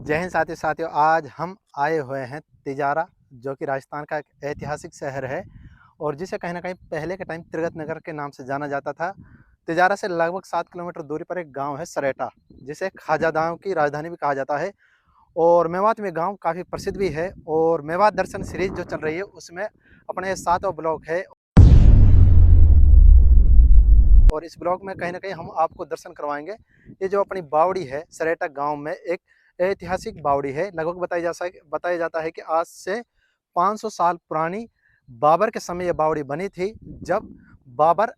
जय हिंद साथियों, आज हम आए हुए हैं तिजारा, जो कि राजस्थान का एक ऐतिहासिक शहर है और जिसे कहीं न कहीं पहले के टाइम तिरगत नगर के नाम से जाना जाता था। तिजारा से लगभग 7 किलोमीटर दूरी पर एक गाँव है सरेटा, जिसे खाजादाओं की राजधानी भी कहा जाता है और मेवात में गाँव काफ़ी प्रसिद्ध भी है और मेवात दर्शन सीरीज़ जो चल रही है, उसमें अपने ये 7वाँ ब्लॉग है और इस ब्लॉग में कहीं न कहीं हम आपको दर्शन करवाएँगे। ये जो अपनी बावड़ी है, सरेटा गाँव में एक ऐतिहासिक बावड़ी है। लगभग बताया जाता है कि आज से 500 साल पुरानी बाबर के समय ये बावड़ी बनी थी। जब बाबर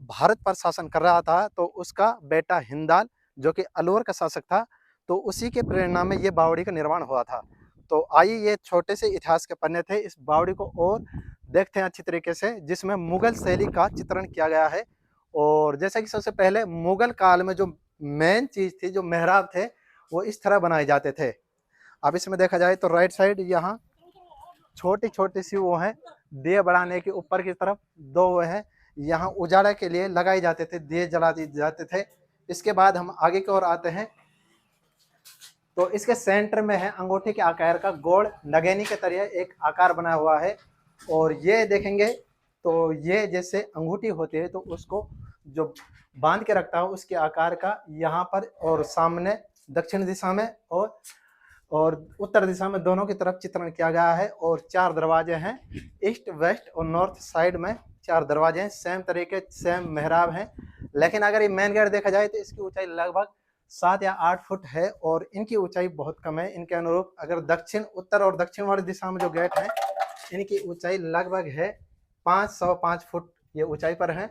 भारत पर शासन कर रहा था, तो उसका बेटा हिंदाल, जो कि अलवर का शासक था, तो उसी के प्रेरणा में ये बावड़ी का निर्माण हुआ था। तो आइए, ये छोटे से इतिहास के पन्ने थे, इस बावड़ी को और देखते हैं अच्छी तरीके से, जिसमें मुगल शैली का चित्रण किया गया है। और जैसा कि सबसे पहले मुगल काल में जो मेन चीज़ थी, जो मेहराब थे, वो इस तरह बनाए जाते थे। अब इसमें देखा जाए तो राइट साइड यहाँ छोटी-छोटी सी वो है, दिए बढ़ाने के ऊपर की तरफ 2 वो है, यहाँ उजाला के लिए लगाए जाते थे, दिए जला दिए जाते थे। इसके बाद हम आगे की ओर आते हैं, तो इसके सेंटर में है अंगूठी के आकार का गोल नगेनी के तरह एक आकार बना हुआ है और ये देखेंगे तो ये जैसे अंगूठी होती है, तो उसको जो बांध के रखता है उसके आकार का यहाँ पर और सामने दक्षिण दिशा में और उत्तर दिशा में दोनों की तरफ चित्रण किया गया है और 4 दरवाजे हैं। ईस्ट, वेस्ट और नॉर्थ साइड में 4 दरवाजे हैं, सेम तरीके सेम मेहराब हैं। लेकिन अगर ये मेन गेट देखा जाए तो इसकी ऊंचाई लगभग 7 या 8 फुट है और इनकी ऊंचाई बहुत कम है। इनके अनुरूप अगर दक्षिण, उत्तर और दक्षिण वाली दिशा में जो गेट है, इनकी ऊंचाई लगभग है 505 फुट ये ऊंचाई पर है।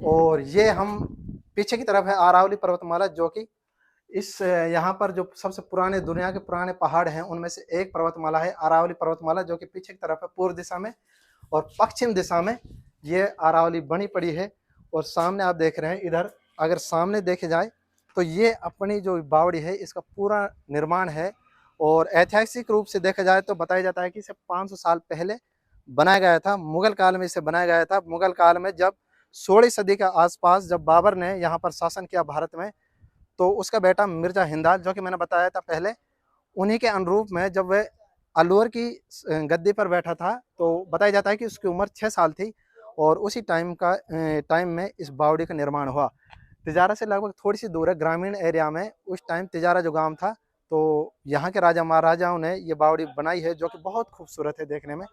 और ये हम पीछे की तरफ है अरावली पर्वतमाला, जो कि इस यहाँ पर जो सबसे पुराने दुनिया के पुराने पहाड़ हैं, उनमें से एक पर्वतमाला है अरावली पर्वतमाला, जो कि पीछे की तरफ है पूर्व दिशा में और पश्चिम दिशा में ये अरावली बनी पड़ी है। और सामने आप देख रहे हैं, इधर अगर सामने देखे जाए तो ये अपनी जो बावड़ी है, इसका पूरा निर्माण है और ऐतिहासिक रूप से देखा जाए तो बताया जाता है कि इसे 500 साल पहले बनाया गया था। मुगल काल में इसे बनाया गया था। मुगल काल में जब 16वीं सदी के आसपास जब बाबर ने यहाँ पर शासन किया भारत में, तो उसका बेटा मिर्जा हिंदाल, जो कि मैंने बताया था पहले, उन्हीं के अनुरूप में जब वह अलवर की गद्दी पर बैठा था, तो बताया जाता है कि उसकी उम्र 6 साल थी और उसी टाइम में इस बावड़ी का निर्माण हुआ। तिजारा से लगभग थोड़ी सी दूर है, ग्रामीण एरिया में। उस टाइम तिजारा जो गांव था, तो यहाँ के राजा महाराजाओं ने ये बावड़ी बनाई है, जो कि बहुत खूबसूरत है देखने में।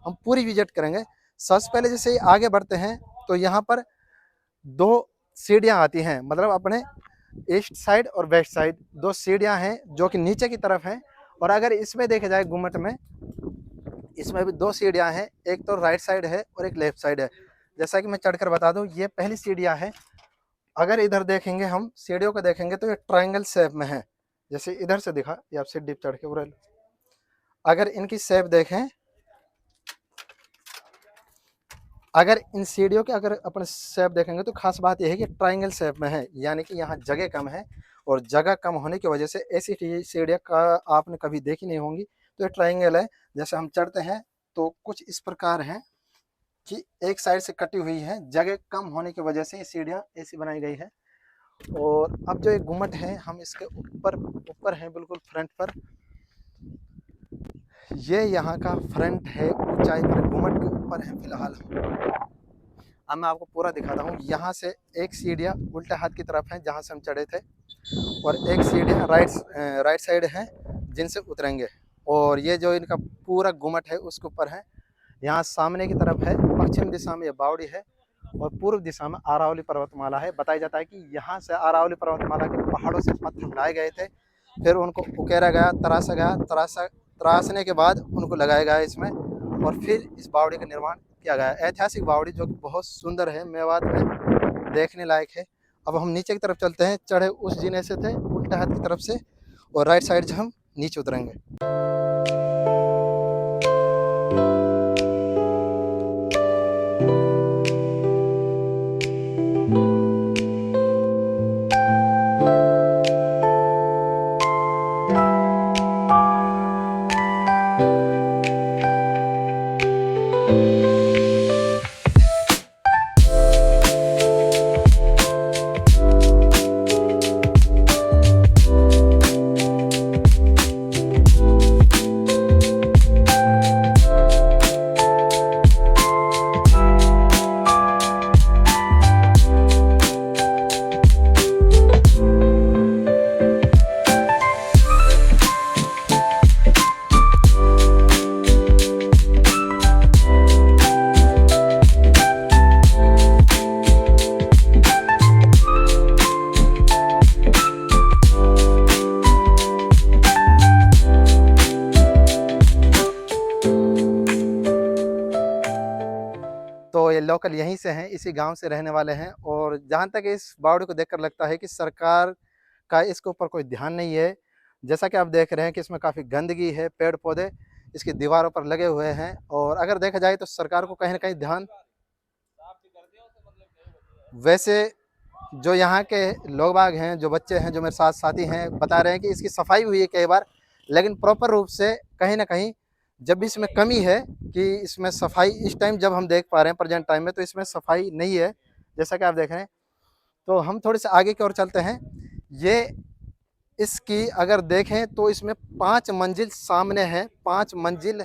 हम पूरी विजिट करेंगे। सबसे पहले जैसे आगे बढ़ते हैं, तो यहाँ पर 2 सीढ़ियाँ आती हैं, मतलब अपने ईस्ट साइड और वेस्ट साइड 2 सीढ़ियाँ हैं, जो कि नीचे की तरफ हैं। और अगर इसमें देखा जाए गुम्मट में, इसमें भी 2 सीढ़ियाँ हैं, एक तो राइट साइड है और एक लेफ्ट साइड है। जैसा कि मैं चढ़कर बता दूं, ये पहली सीढ़ियाँ है। अगर इधर देखेंगे, हम सीढ़ियों को देखेंगे तो ये ट्रायंगल शेप में है। जैसे इधर से दिखा, ये आपसे डीप चढ़ के पूरा, अगर इनकी शेप देखें, अगर इन सीढ़ियों के अगर अपन शेप देखेंगे तो खास बात यह है कि ट्रायंगल शेप में है, यानी कि यहाँ जगह कम है और जगह कम होने की वजह से ऐसी सीढ़ियाँ का आपने कभी देखी नहीं होंगी। तो ये ट्रायंगल है। जैसे हम चढ़ते हैं तो कुछ इस प्रकार है कि एक साइड से कटी हुई है, जगह कम होने की वजह से ये सीढ़ियाँ ऐसी बनाई गई है। और अब जो एक गुम्मट है, हम इसके ऊपर हैं, बिल्कुल फ्रंट पर। ये यहाँ का फ्रंट है, ऊंचाई पर गुम्मट के ऊपर है फिलहाल हम। अब मैं आपको पूरा दिखाता हूँ। यहाँ से एक सीढ़ियाँ उल्टे हाथ की तरफ है, जहाँ से हम चढ़े थे, और एक सीढ़ियाँ राइट साइड है, जिनसे उतरेंगे। और ये जो इनका पूरा गुम्मट है उसके ऊपर है। यहाँ सामने की तरफ है, पश्चिम दिशा में ये बावड़ी है और पूर्व दिशा में अरावली पर्वतमाला है। बताया जाता है कि यहाँ से अरावली पर्वतमाला के पहाड़ों से पत्थर लाए गए थे, फिर उनको उकेरा गया, तराशा गया, तराशने के बाद उनको लगाया गया इसमें और फिर इस बावड़ी का निर्माण किया गया। ऐतिहासिक बावड़ी, जो कि बहुत सुंदर है, मेवात में देखने लायक है। अब हम नीचे की तरफ चलते हैं। चढ़े उस जीने से थे उल्टे हाथ की तरफ से, और राइट साइड से हम नीचे उतरेंगे। लोकल यहीं से हैं, इसी गांव से रहने वाले हैं। और जहां तक इस बावड़ी को देखकर लगता है कि सरकार का इसके ऊपर कोई ध्यान नहीं है। जैसा कि आप देख रहे हैं कि इसमें काफ़ी गंदगी है, पेड़ पौधे इसकी दीवारों पर लगे हुए हैं। और अगर देखा जाए तो सरकार को कहीं ना कहीं ध्यान, वैसे जो यहाँ के लोग बाग हैं, जो बच्चे हैं, जो मेरे साथ साथी हैं, बता रहे हैं कि इसकी सफाई हुई है कई बार, लेकिन प्रॉपर रूप से कहीं ना कहीं जब भी इसमें कमी है कि इसमें सफाई इस टाइम जब हम देख पा रहे हैं प्रेजेंट टाइम में, तो इसमें सफाई नहीं है जैसा कि आप देख रहे हैं। तो हम थोड़े से आगे की ओर चलते हैं। ये इसकी अगर देखें तो इसमें 5 मंजिल सामने है, 5 मंजिल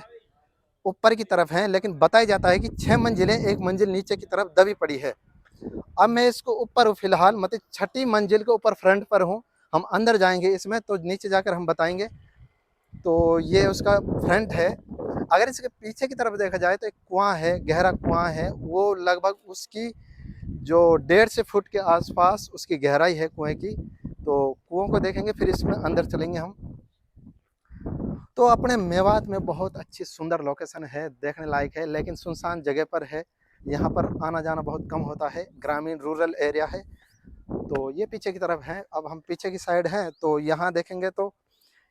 ऊपर की तरफ है, लेकिन बताया जाता है कि 6 मंजिलें, 1 मंजिल नीचे की तरफ दबी पड़ी है। अब मैं इसको ऊपर फिलहाल मतलब 6ठी मंजिल के ऊपर फ्रंट पर हूँ। हम अंदर जाएंगे इसमें तो नीचे जाकर हम बताएंगे। तो ये उसका फ्रंट है। अगर इसके पीछे की तरफ देखा जाए तो एक कुआं है, गहरा कुआं है, वो लगभग उसकी जो 1.5 से फुट के आसपास उसकी गहराई है कुएं की। तो कुओं को देखेंगे फिर इसमें अंदर चलेंगे हम। तो अपने मेवात में बहुत अच्छी सुंदर लोकेशन है, देखने लायक है, लेकिन सुनसान जगह पर है। यहाँ पर आना जाना बहुत कम होता है, ग्रामीण रूरल एरिया है। तो ये पीछे की तरफ है। अब हम पीछे की साइड हैं तो यहाँ देखेंगे तो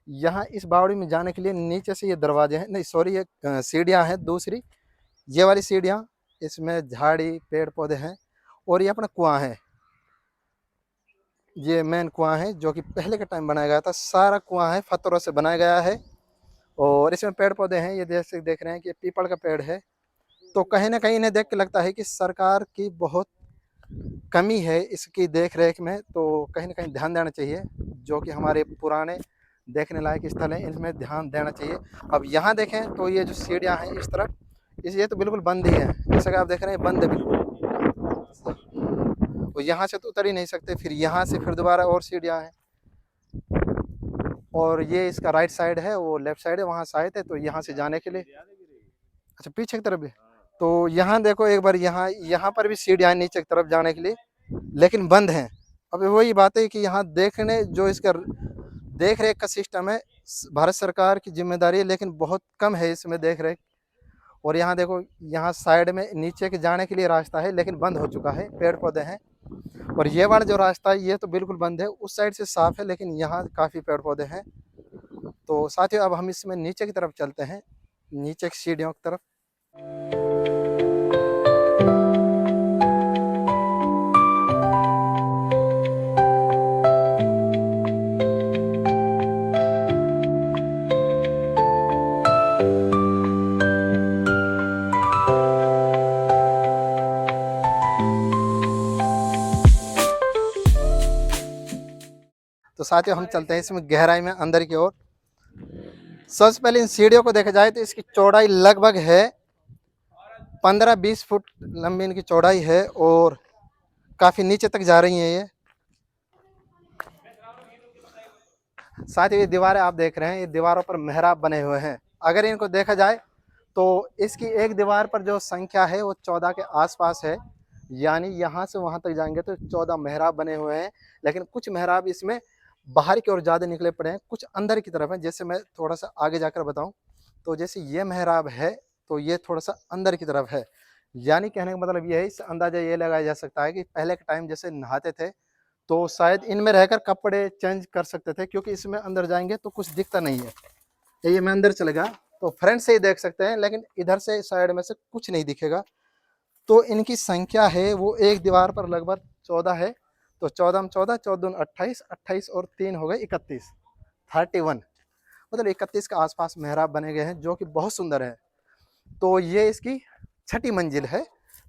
यहाँ इस बावड़ी में जाने के लिए नीचे से ये दरवाजे हैं, नहीं सॉरी, ये सीढ़ियाँ हैं दूसरी, ये वाली सीढ़ियाँ। इसमें झाड़ी पेड़ पौधे हैं और ये अपना कुआं है। ये मेन कुआं है जो कि पहले के टाइम बनाया गया था। सारा कुआं है पत्थरों से बनाया गया है और इसमें पेड़ पौधे हैं। ये जैसे देख रहे हैं कि पीपल का पेड़ है। तो कहीं ना कहीं इन्हें देख के लगता है कि सरकार की बहुत कमी है इसकी देख रेख में। तो कहीं ना कहीं ध्यान देना चाहिए, जो कि हमारे पुराने देखने लायक स्थल हैं, इनमें ध्यान देना चाहिए। अब यहाँ देखें तो ये जो सीढ़ियाँ हैं इस तरफ, ये तो बिल्कुल बंद ही है, जैसा कि आप देख रहे हैं बंद है बिल्कुल। तो यहाँ से तो उतर ही नहीं सकते, फिर यहाँ से फिर दोबारा और सीढ़ियाँ हैं। और ये इसका राइट साइड है, वो लेफ्ट साइड है, वहाँ शायद है। तो यहाँ से जाने के लिए, अच्छा पीछे की तरफ भी, तो यहाँ देखो एक बार, यहाँ यहाँ पर भी सीढ़ियाँ नीचे की तरफ जाने के लिए, लेकिन बंद हैं। अब वही बात है कि यहाँ देखने जो इसका देख रेख का सिस्टम है, भारत सरकार की जिम्मेदारी है, लेकिन बहुत कम है इसमें देख रेख। और यहाँ देखो, यहाँ साइड में नीचे के जाने के लिए रास्ता है, लेकिन बंद हो चुका है, पेड़ पौधे हैं। और ये वाला जो रास्ता है ये तो बिल्कुल बंद है, उस साइड से साफ है, लेकिन यहाँ काफ़ी पेड़ पौधे हैं। तो साथियों अब हम इसमें नीचे की तरफ चलते हैं, नीचे की सीढ़ियों की तरफ। तो साथियों हम चलते हैं इसमें गहराई में अंदर की ओर। सबसे पहले इन सीढ़ियों को देखा जाए तो इसकी चौड़ाई लगभग है 15-20 फुट लंबी इनकी चौड़ाई है और काफ़ी नीचे तक जा रही हैं ये। साथ ही ये दीवारें आप देख रहे हैं, ये दीवारों पर मेहराब बने हुए हैं। अगर इनको देखा जाए तो इसकी एक दीवार पर जो संख्या है वो 14 के आसपास है, यानी यहाँ से वहाँ तक जाएंगे तो 14 मेहराब बने हुए हैं। लेकिन कुछ मेहराब इसमें बाहर की ओर ज़्यादा निकले पड़े हैं, कुछ अंदर की तरफ है। जैसे मैं थोड़ा सा आगे जाकर बताऊँ तो जैसे ये मेहराब है तो ये थोड़ा सा अंदर की तरफ है, यानी कहने का मतलब ये है, इससे अंदाजा ये लगाया जा सकता है कि पहले के टाइम जैसे नहाते थे तो शायद इनमें रहकर कपड़े चेंज कर सकते थे, क्योंकि इसमें अंदर जाएंगे तो कुछ दिखता नहीं है। ये मैं अंदर चलेगा तो फ्रंट से ही देख सकते हैं, लेकिन इधर से साइड में से कुछ नहीं दिखेगा। तो इनकी संख्या है वो एक दीवार पर लगभग 14 है। तो 14 में 14, 14 28, 28 और 3 हो गए 31, 31, मतलब 31 के आसपास मेहराब बने गए हैं, जो कि बहुत सुंदर है। तो ये इसकी 6ठी मंजिल है।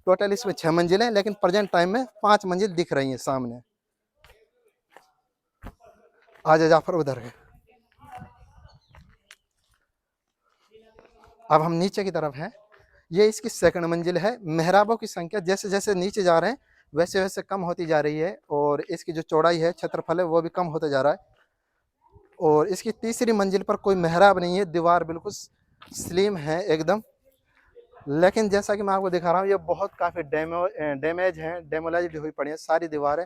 टोटल इसमें 6 मंजिल है, लेकिन प्रेजेंट टाइम में 5 मंजिल दिख रही हैं सामने। आजा जाफर उधर है। अब हम नीचे की तरफ हैं, ये इसकी 2nd मंजिल है। मेहराबों की संख्या जैसे जैसे नीचे जा रहे हैं वैसे वैसे कम होती जा रही है, और इसकी जो चौड़ाई है, क्षेत्रफल है, वो भी कम होता जा रहा है। और इसकी 3री मंजिल पर कोई मेहराब नहीं है, दीवार बिल्कुल स्लिम है एकदम। लेकिन जैसा कि मैं आपको दिखा रहा हूँ, ये बहुत काफ़ी डैमेज है, डेमोलाइज्ड हुई पड़ी है सारी दीवारें।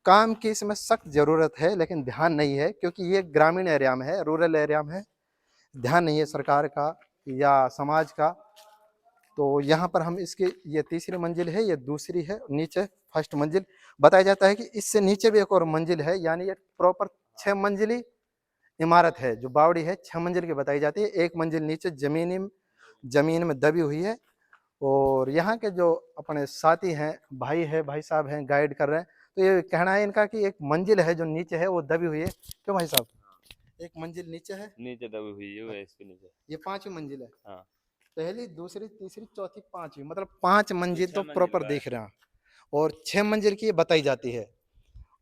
काम की इसमें सख्त ज़रूरत है, लेकिन ध्यान नहीं है, क्योंकि ये ग्रामीण एरिया में है, रूरल एरिया में है। ध्यान नहीं है सरकार का या समाज का। तो यहाँ पर हम इसकी ये तीसरी मंजिल है, ये दूसरी है, नीचे फर्स्ट मंजिल। बताया जाता है कि इससे नीचे भी एक और मंजिल है, यानी ये प्रॉपर 6 मंजिली इमारत है। जो बावड़ी है 6 मंजिल की बताई जाती है। एक मंजिल नीचे ज़मीन में दबी हुई है। और यहाँ के जो अपने साथी हैं, भाई साहब हैं, गाइड कर रहे हैं। तो ये कहना है इनका कि एक मंजिल है जो नीचे है वो दबी हुई है। क्यों भाई साहब? एक मंजिल नीचे है, नीचे दबी हुई है, वो है इसके नीचे। ये 5वीं मंजिल है। हाँ, पहली, दूसरी, तीसरी, चौथी, 5वीं, मतलब 5 मंजिल छह तो मंजिल प्रॉपर का है। दिख रहे हैं। और 6 मंजिल की ये बताई जाती है।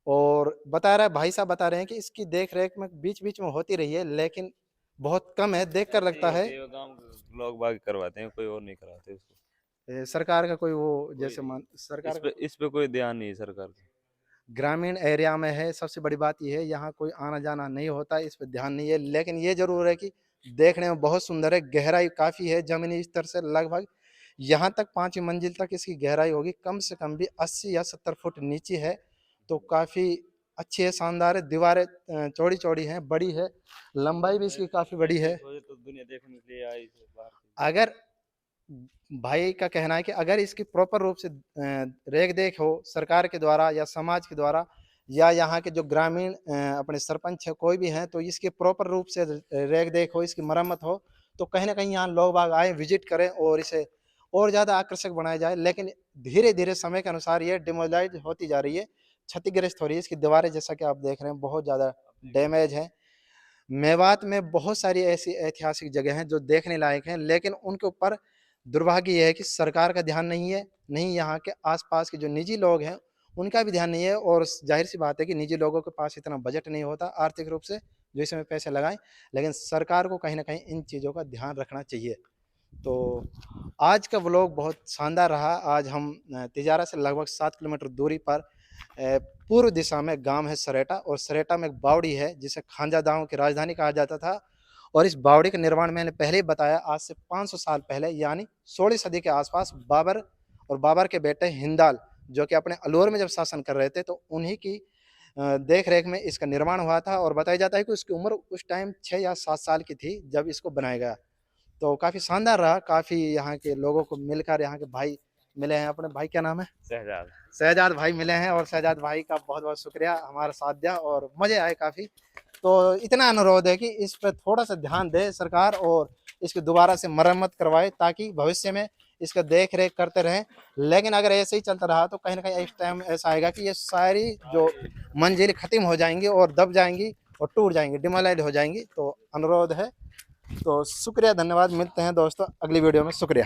और बता रहा है भाई साहब, बता रहे हैं कि इसकी देख-रेख में बीच-बीच में होती रही है, लेकिन बहुत कम है, देख कर ऐसे ही लगता है होती है, वो गाँव के लोग बाग करवाते हैं, कोई और नहीं कराते उसको। सरकार का कोई वो, कोई जैसे नहीं, मान सरकार का इस पे कोई ध्यान नहीं है सरकार का। ग्रामीण एरिया में है। सबसे बड़ी बात ये है, यहाँ कोई आना-जाना नहीं होता है, इस पे ध्यान नहीं है। लेकिन ये ज़रूर है कि देखने में बहुत सुंदर है, गहराई काफ़ी है ज़मीनी स्तर से लगभग यहाँ तक 5वीं मंजिल तक इसकी गहराई होगी, कम से कम भी 80 या 70 फुट नीचे है। तो काफ़ी अच्छी है, शानदार है। दीवारें चौड़ी-चौड़ी हैं, बड़ी है, लंबाई भी इसकी काफ़ी बड़ी ऐसे ही है। सोचे तो दुनिया देखने के लिए आई थी बाहर से। अगर भाई का कहना है कि अगर इसकी प्रॉपर रूप से रेख-देख हो सरकार के द्वारा या समाज के द्वारा या यहाँ के जो ग्रामीण अपने सरपंच है, कोई भी हैं, तो इसकी प्रॉपर रूप से रेख-देख हो, इसकी मरम्मत हो, तो कहीं न कहीं यहाँ लोग बाग आएँ, विज़िट करें और इसे और ज़्यादा आकर्षक बनाया जाए। लेकिन धीरे-धीरे समय के अनुसार ये डिमोलाइज़ होती जा रही है, क्षतिग्रस्त हो रही है। इसकी दीवारें जैसा कि आप देख रहे हैं बहुत ज़्यादा डैमेज हैं। मेवात में बहुत सारी ऐसी ऐतिहासिक जगह हैं जो देखने लायक हैं, लेकिन उनके ऊपर दुर्भाग्य ये है कि सरकार का ध्यान नहीं है, नहीं यहाँ के आस-पास के जो निजी लोग हैं, उनका भी ध्यान नहीं है। और ज़ाहिर-सी बात है कि निजी लोगों के पास इतना बजट नहीं होता आर्थिक रूप से, जो इसमें पैसे लगाएँ। लेकिन सरकार को कहीं न कहीं इन चीज़ों का ध्यान रखना चाहिए। तो आज का व्लॉग बहुत शानदार रहा। आज हम तिजारा से लगभग 7 किलोमीटर दूरी पर पूर्व दिशा में गाँव है सरेटा, और सरेटा में एक बावड़ी है जिसे खांजा दाव की राजधानी कहा जाता था। और इस बावड़ी का निर्माण मैंने पहले ही बताया, आज से 500 साल पहले यानी 16वीं सदी के आसपास बाबर और बाबर के बेटे हिंदाल, जो कि अपने अलवर में जब शासन कर रहे थे, तो उन्हीं की देख-रेख में इसका निर्माण हुआ था। और बताया जाता है कि उसकी उम्र उस टाइम 6 या 7 साल की थी जब इसको बनाया गया। तो काफ़ी शानदार रहा, काफ़ी यहाँ के लोगों को मिलकर, यहाँ के भाई मिले हैं। अपने भाई क्या नाम है? शहजाद। शहजाद भाई मिले हैं, और शहजाद भाई का बहुत-बहुत शुक्रिया हमारा साथ दिया और मज़े आए काफ़ी। तो इतना अनुरोध है कि इस पे थोड़ा-सा ध्यान दे सरकार और इसकी दोबारा से मरम्मत करवाए, ताकि भविष्य में इसका देख-रेख करते रहें। लेकिन अगर ऐसे ही चलता रहा तो कहीं न कहीं एक टाइम ऐसा आएगा कि ये सारी जो मंजिल ख़त्म हो जाएँगी और दब जाएँगी और टूट जाएँगी, डिमोलाइज़ हो जाएँगी। तो अनुरोध है। तो शुक्रिया, धन्यवाद। मिलते हैं दोस्तों अगली वीडियो में। शुक्रिया।